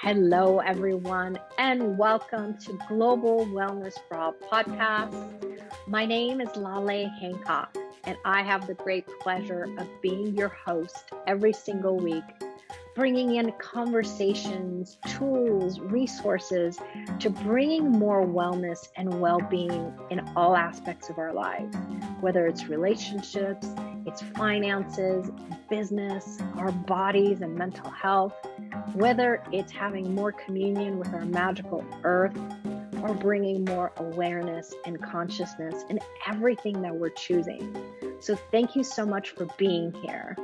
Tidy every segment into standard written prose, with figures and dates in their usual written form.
Hello, everyone, and welcome to Global Wellness for All podcast. My name is Laleh Hancock, and I have the great pleasure of being your host every single week, bringing in conversations, tools, resources to bringing more wellness and well-being in all aspects of our lives, whether it's relationships, it's finances, business, our bodies and mental health, whether it's having more communion with our magical earth or bringing more awareness and consciousness in everything that we're choosing. So thank you so much for being here.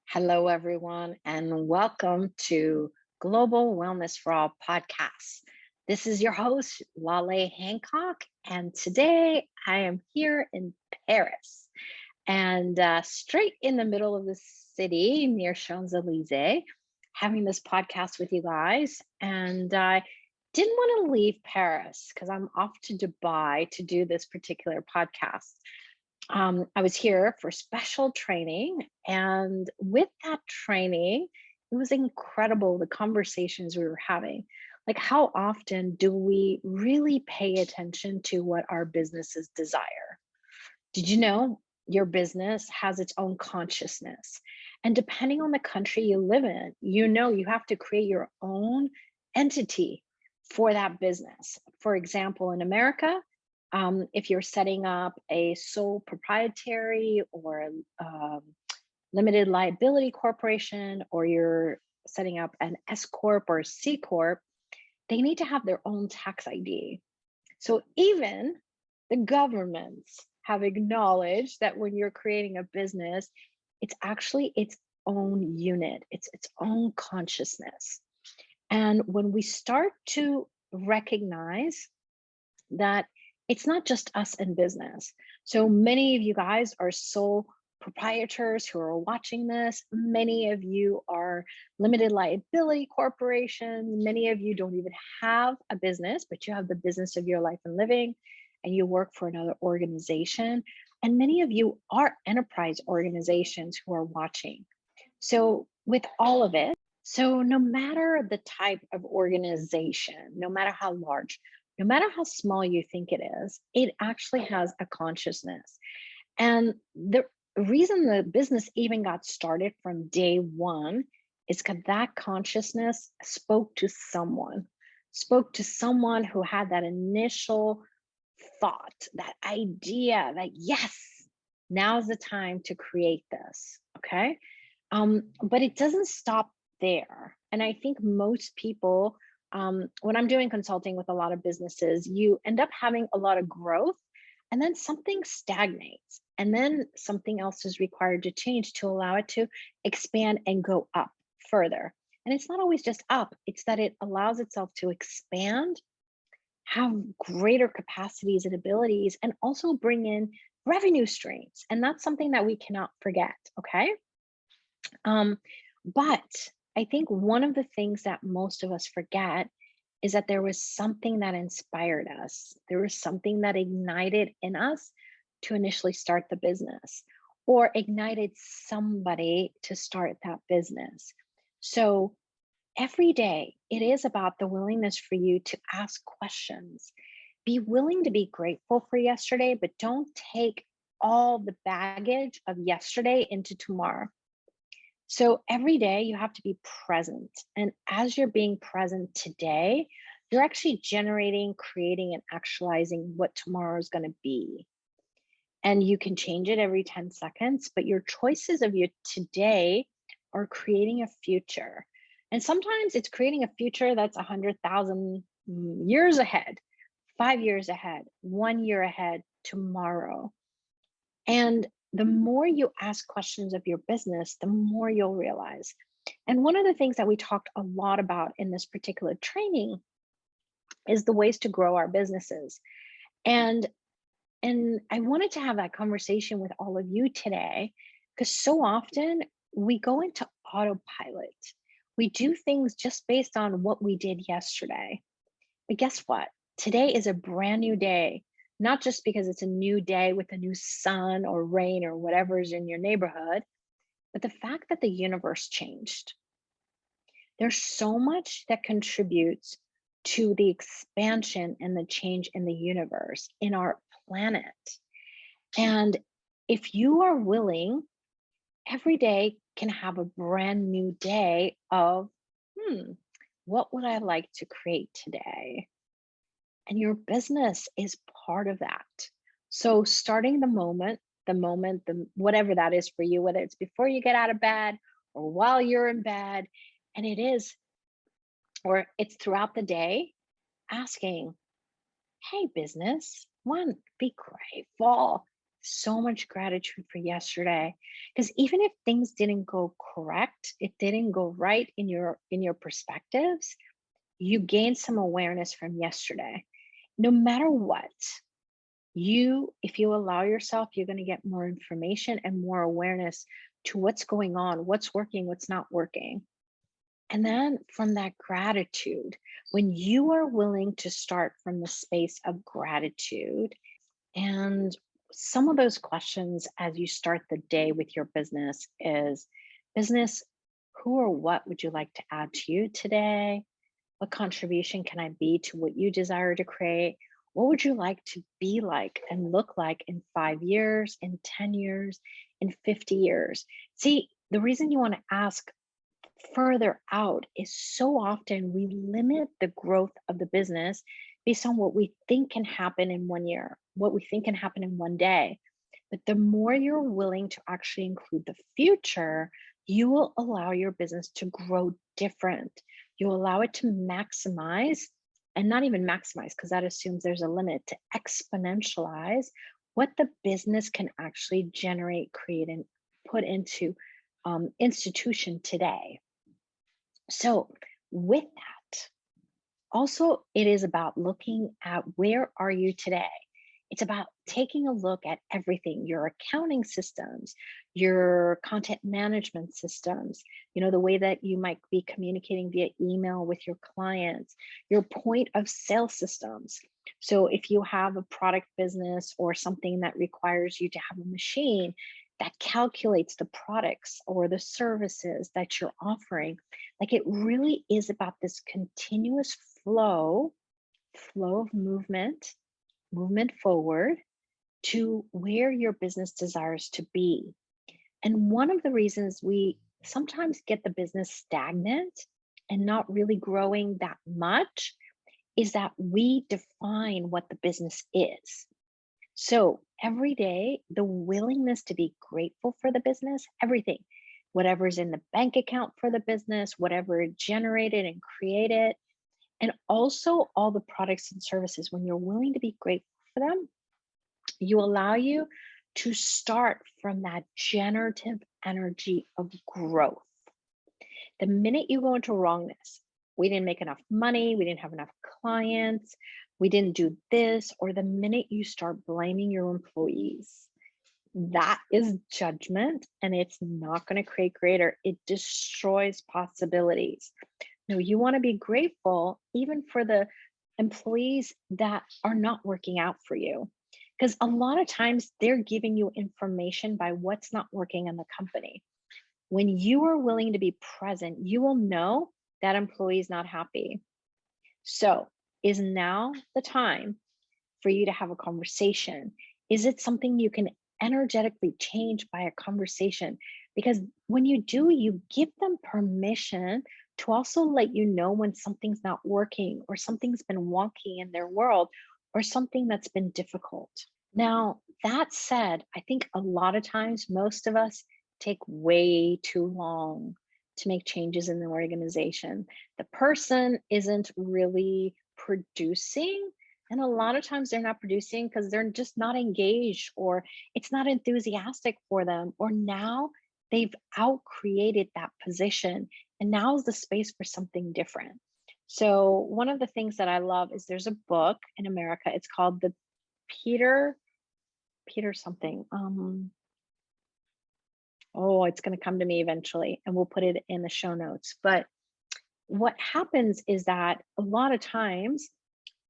Hello, everyone, and welcome to Global Wellness for All podcast. This is your host, Laleh Hancock, and today I am here in Paris and straight in the middle of the city near Champs-Élysées, having this podcast with you guys. And I didn't want to leave Paris because I'm off to Dubai to do this particular podcast. I was here for special training, and with that training, it was incredible the conversations we were having. Like, how often do we really pay attention to what our businesses desire? Did you know your business has its own consciousness? And depending on the country you live in, you have to create your own entity for that business. For example, in America, if you're setting up a sole proprietary or limited liability corporation, or you're setting up an S Corp or C Corp, they need to have their own tax ID. So even the governments have acknowledged that when you're creating a business, it's actually its own unit, it's its own consciousness. And when we start to recognize that it's not just us in business. So many of you guys are sole proprietors who are watching this. Many of you are limited liability corporations. Many of you don't even have a business, but you have the business of your life and living, and you work for another organization. And many of you are enterprise organizations who are watching. So with all of it, so no matter the type of organization, no matter how large, no matter how small you think it is, it actually has a consciousness. And the reason the business even got started from day one is because that consciousness spoke to someone who had that initial thought, that idea that, yes, now's the time to create this. Okay. But it doesn't stop there. And I think most people, when I'm doing consulting with a lot of businesses, you end up having a lot of growth, and then something stagnates, and then something else is required to change to allow it to expand and go up further. And it's not always just up, it's that it allows itself to expand, have greater capacities and abilities, and also bring in revenue streams. And that's something that we cannot forget. Okay. But I think one of the things that most of us forget is that there was something that inspired us. There was something that ignited in us to initially start the business, or ignited somebody to start that business. So every day, it is about the willingness for you to ask questions. Be willing to be grateful for yesterday, but don't take all the baggage of yesterday into tomorrow. So every day you have to be present. And as you're being present today, you're actually generating, creating, and actualizing what tomorrow is going to be. And you can change it every 10 seconds, but your choices of your today are creating a future. And sometimes it's creating a future that's 100,000 years ahead, 5 years ahead, 1 year ahead, tomorrow. And the more you ask questions of your business, the more you'll realize. And one of the things that we talked a lot about in this particular training is the ways to grow our businesses. And I wanted to have that conversation with all of you today, because so often we go into autopilot. We do things just based on what we did yesterday. But guess what? Today is a brand new day. Not just because it's a new day with a new sun or rain or whatever's in your neighborhood, but the fact that the universe changed. There's so much that contributes to the expansion and the change in the universe, in our planet. And if you are willing, every day can have a brand new day of, hmm, what would I like to create today? And your business is part of that. So starting the whatever that is for you, whether it's before you get out of bed or while you're in bed, and it is, or it's throughout the day, asking, hey, business, one, be grateful. So much gratitude for yesterday. Because even if things didn't go correct, it didn't go right in your perspectives, you gained some awareness from yesterday. No matter what, if you allow yourself, you're going to get more information and more awareness to what's going on, what's working, what's not working. And then from that gratitude, when you are willing to start from the space of gratitude, and some of those questions as you start the day with your business is, business, who or what would you like to add to you today? What contribution can I be to what you desire to create? What would you like to be like and look like in 5 years, in 10 years, in 50 years? See, the reason you want to ask further out is so often we limit the growth of the business based on what we think can happen in 1 year, what we think can happen in one day. But the more you're willing to actually include the future, you will allow your business to grow different. You allow it to maximize, and not even maximize, because that assumes there's a limit, to exponentialize what the business can actually generate, create, and put into institution today. So, with that, also, it is about looking at where are you today. It's about taking a look at everything, your accounting systems, your content management systems, the way that you might be communicating via email with your clients, your point of sale systems. So if you have a product business or something that requires you to have a machine that calculates the products or the services that you're offering, like, it really is about this continuous flow of movement forward to where your business desires to be. And one of the reasons we sometimes get the business stagnant and not really growing that much is that we define what the business is. So every day, the willingness to be grateful for the business, everything, whatever's in the bank account for the business, whatever it generated and created, and also all the products and services, when you're willing to be grateful for them, you allow you to start from that generative energy of growth. The minute you go into wrongness, we didn't make enough money, we didn't have enough clients, we didn't do this, or the minute you start blaming your employees, that is judgment, and it's not going to create greater. It destroys possibilities. No, you want to be grateful even for the employees that are not working out for you. Because a lot of times they're giving you information by what's not working in the company. When you are willing to be present, you will know that employee is not happy. So, is now the time for you to have a conversation? Is it something you can energetically change by a conversation? Because when you do, you give them permission to also let you know when something's not working or something's been wonky in their world or something that's been difficult. Now, that said, I think a lot of times most of us take way too long to make changes in the organization. The person isn't really producing. And a lot of times they're not producing because they're just not engaged, or it's not enthusiastic for them, or now they've out created that position and now is the space for something different. So one of the things that I love is there's a book in America. It's called the Peter something. Oh, it's going to come to me eventually, and we'll put it in the show notes. But what happens is that a lot of times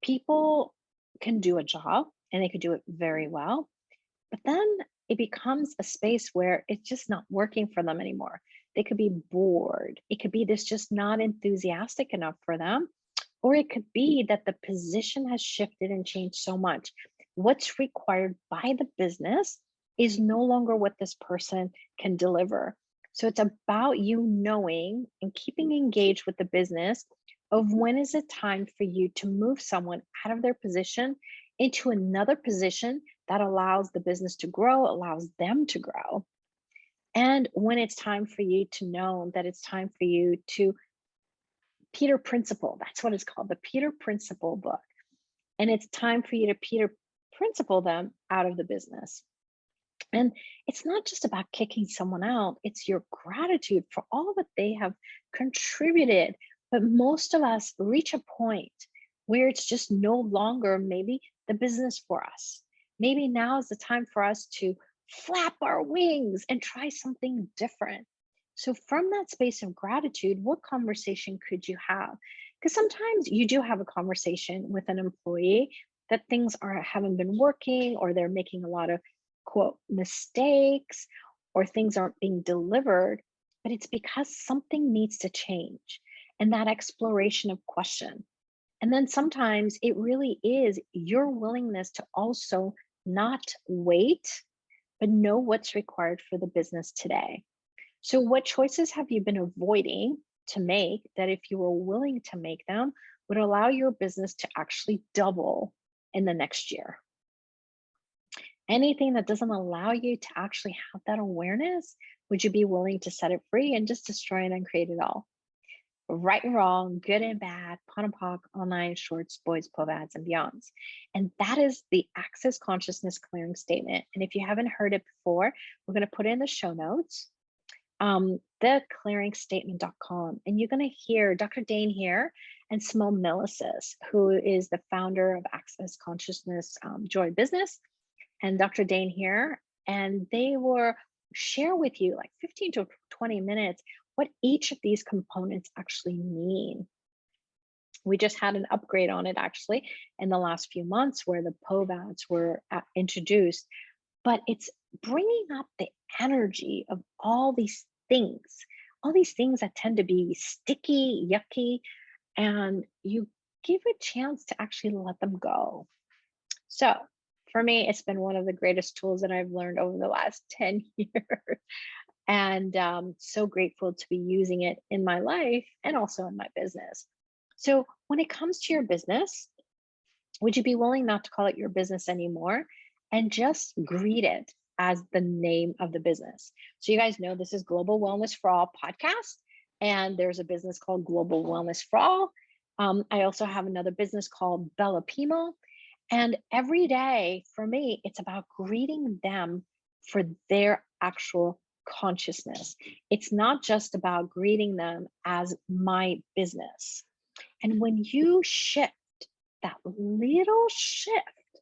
people can do a job and they could do it very well, but then it becomes a space where it's just not working for them anymore. They could be bored. It could be this just not enthusiastic enough for them. Or it could be that the position has shifted and changed so much. What's required by the business is no longer what this person can deliver. So it's about you knowing and keeping engaged with the business of when is it time for you to move someone out of their position into another position that allows the business to grow, allows them to grow. And when it's time for you to know that it's time for you to Peter Principle, that's what it's called, the Peter Principle book. And it's time for you to Peter Principle them out of the business. And it's not just about kicking someone out, it's your gratitude for all that they have contributed. But most of us reach a point where it's just no longer maybe the business for us. Maybe now is the time for us to flap our wings and try something different. So, from that space of gratitude, what conversation could you have? Because sometimes you do have a conversation with an employee that things are haven't been working, or they're making a lot of quote mistakes, or things aren't being delivered, but it's because something needs to change. And that exploration of question. And then sometimes it really is your willingness to also not wait, but know what's required for the business today. So, what choices have you been avoiding to make that, if you were willing to make them, would allow your business to actually double in the next year? Anything that doesn't allow you to actually have that awareness, would you be willing to set it free and just destroy it and create it all? Right and wrong, good and bad, PON and POC, online, shorts, boys, POVADs, and beyonds. And that is the Access Consciousness Clearing Statement. And if you haven't heard it before, we're going to put it in the show notes, theclearingstatement.com. And you're going to hear Dr. Dane here and Simone Millicis, who is the founder of Access Consciousness Joy Business, and Dr. Dane here. And they will share with you like 15 to 20 minutes what each of these components actually mean. We just had an upgrade on it actually in the last few months, where the POVADs were introduced, but it's bringing up the energy of all these things that tend to be sticky, yucky, and you give a chance to actually let them go. So for me, it's been one of the greatest tools that I've learned over the last 10 years. And so grateful to be using it in my life and also in my business. So when it comes to your business, would you be willing not to call it your business anymore and just greet it as the name of the business? So you guys know this is Global Wellness for All podcast, and there's a business called Global Wellness for All. I also have another business called Bella Pimo. And every day for me, it's about greeting them for their actual consciousness. It's not just about greeting them as my business. And when you shift that little shift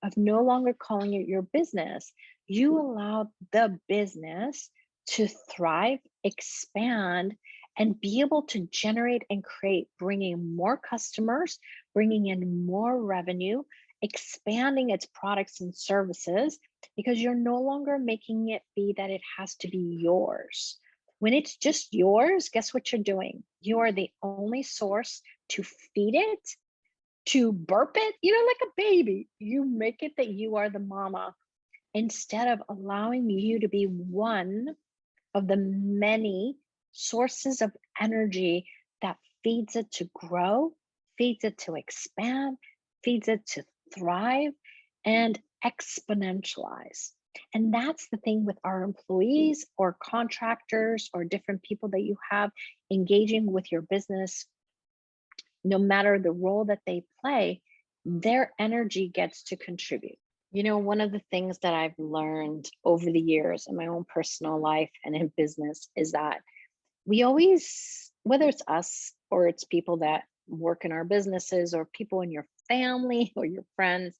of no longer calling it your business, you allow the business to thrive, expand, and be able to generate and create, bringing more customers, bringing in more revenue, expanding its products and services, because you're no longer making it be that it has to be yours. When it's just yours, guess what you're doing? You are the only source to feed it, to burp it, like a baby. You make it that you are the mama, instead of allowing you to be one of the many sources of energy that feeds it to grow, feeds it to expand, feeds it to thrive and exponentialize. And that's the thing with our employees or contractors or different people that you have engaging with your business. No matter the role that they play, their energy gets to contribute. One of the things that I've learned over the years in my own personal life and in business is that we always, whether it's us or it's people that work in our businesses or people in your family or your friends,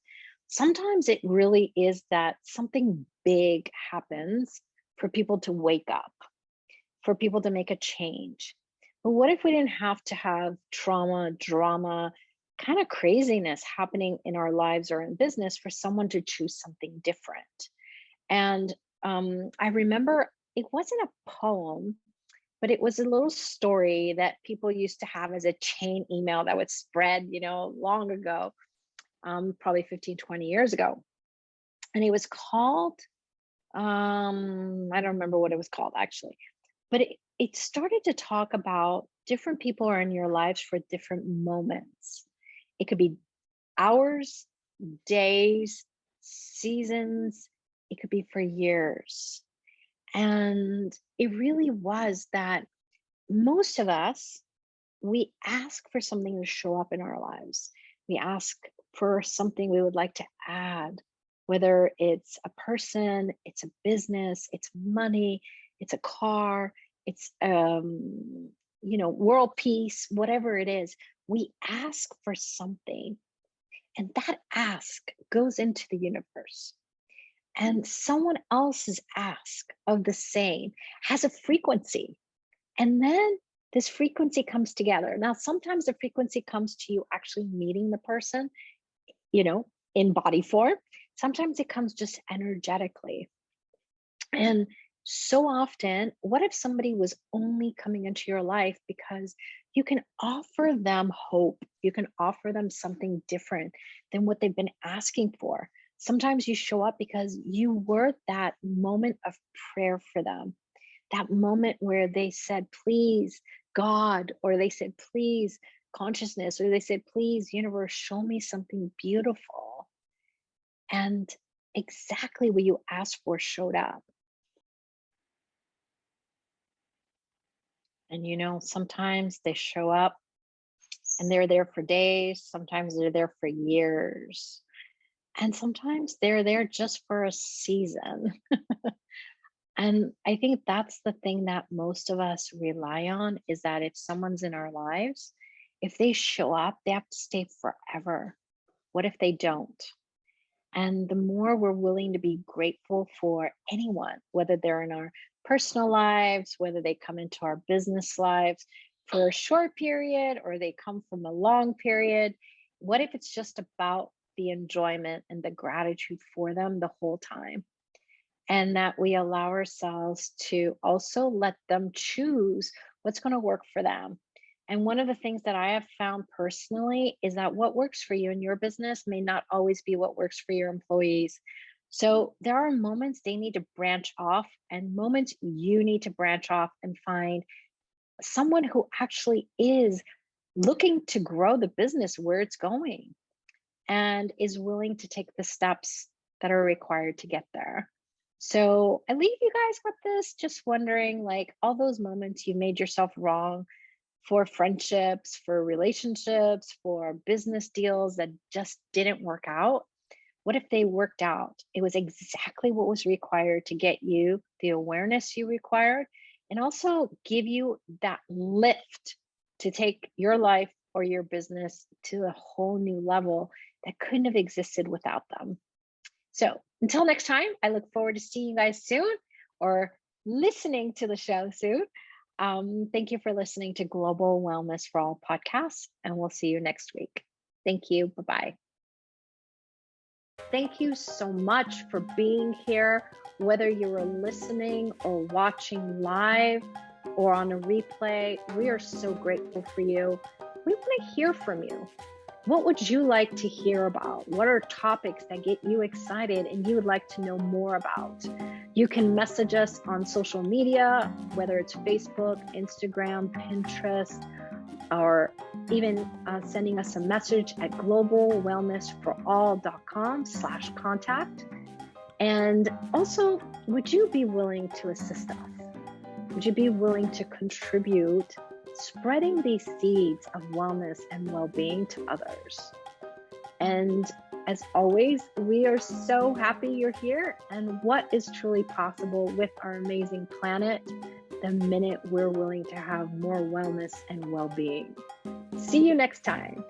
sometimes it really is that something big happens for people to wake up, for people to make a change. But what if we didn't have to have trauma, drama, kind of craziness happening in our lives or in business for someone to choose something different? And I remember it wasn't a poem, but it was a little story that people used to have as a chain email that would spread, long ago, probably 15, 20 years ago. And it was called, I don't remember what it was called actually, but it started to talk about different people are in your lives for different moments. It could be hours, days, seasons, it could be for years. And it really was that most of us, we ask for something to show up in our lives. We ask for something we would like to add, whether it's a person, it's a business, it's money, it's a car, it's world peace, whatever it is. We ask for something, and that ask goes into the universe. And someone else's ask of the same has a frequency. And then this frequency comes together. Now, sometimes the frequency comes to you actually meeting the person, in body form. Sometimes it comes just energetically. And so often, what if somebody was only coming into your life because you can offer them hope? You can offer them something different than what they've been asking for. Sometimes you show up because you were that moment of prayer for them, that moment where they said, please, God, or they said, please, consciousness, or they said, please, universe, show me something beautiful. And exactly what you asked for showed up. And sometimes they show up and they're there for days, sometimes they're there for years, and sometimes they're there just for a season. And I think that's the thing that most of us rely on, is that if someone's in our lives, if they show up, they have to stay forever. What if they don't? And the more we're willing to be grateful for anyone, whether they're in our personal lives, whether they come into our business lives for a short period or they come from a long period, what if it's just about the enjoyment and the gratitude for them the whole time? And that we allow ourselves to also let them choose what's going to work for them. And one of the things that I have found personally is that what works for you in your business may not always be what works for your employees. So there are moments they need to branch off, and moments you need to branch off and find someone who actually is looking to grow the business where it's going and is willing to take the steps that are required to get there. So I leave you guys with this, just wondering, like, all those moments you made yourself wrong for friendships, for relationships, for business deals that just didn't work out. What if they worked out? It was exactly what was required to get you the awareness you required, and also give you that lift to take your life or your business to a whole new level that couldn't have existed without them. So until next time, I look forward to seeing you guys soon, or listening to the show soon. Thank you for listening to Global Wellness for All podcast, and we'll see you next week. Thank you. Bye-bye. Thank you so much for being here, whether you were listening or watching live or on a replay. We are so grateful for you. We want to hear from you. What would you like to hear about? What are topics that get you excited and you would like to know more about? You can message us on social media, whether it's Facebook, Instagram, Pinterest, or even sending us a message at globalwellnessforall.com/contact. And also, would you be willing to assist us? Would you be willing to contribute spreading these seeds of wellness and well-being to others? And as always, we are so happy you're here, and what is truly possible with our amazing planet the minute we're willing to have more wellness and well-being. See you next time.